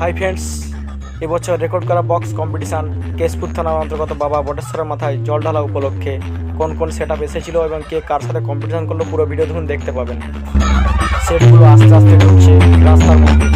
Hi friends, এবছর record করা box competition Keshpur থানার অন্তর্গত বাবা বটেশ্বরের মাথায় জল ঢালা উপলক্ষে কোন কোন সেট আপ এসেছিল এবং কে কার সাথে কম্পিটিশান করলো পুরো ভিডিও ধরুন দেখতে পাবেন। সেটগুলো আস্তে আস্তে ঘুরছে রাস্তার মধ্যে।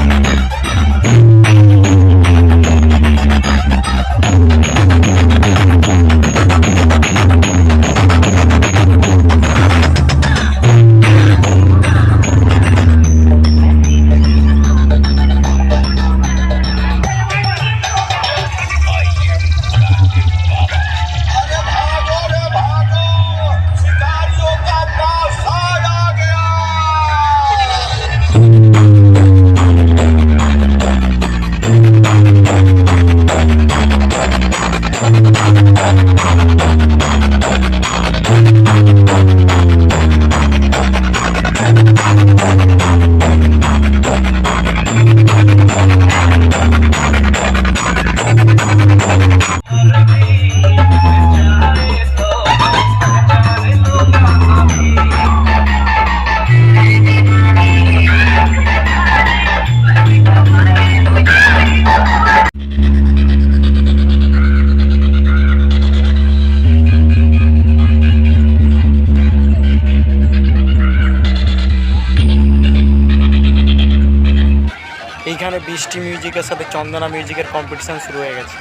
এইখানে বৃষ্টি মিউজিকের সাথে চন্দনা মিউজিকের কম্পিটিশান শুরু হয়ে গেছে।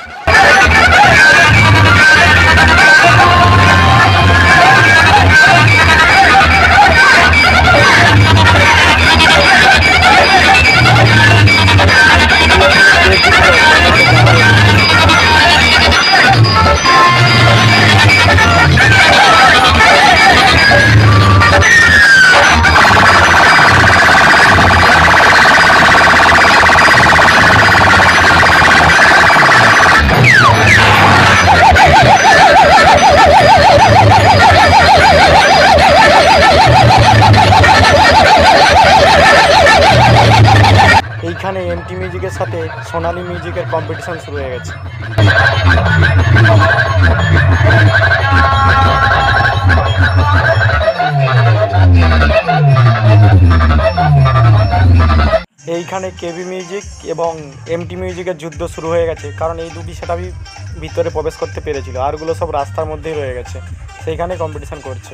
এইখানে এমটি মিউজিকের সাথে সোনালী মিউজিকের কম্পিটিশান শুরু হয়ে গেছে। এইখানে কেবি মিউজিক এবং এমটি মিউজিকের যুদ্ধ শুরু হয়ে গেছে, কারণ এই দুটি সেটআপই ভিতরে প্রবেশ করতে পেরেছিল, আরগুলো সব রাস্তার মধ্যেই রয়ে গেছে, সেইখানে কম্পিটিশান করছে।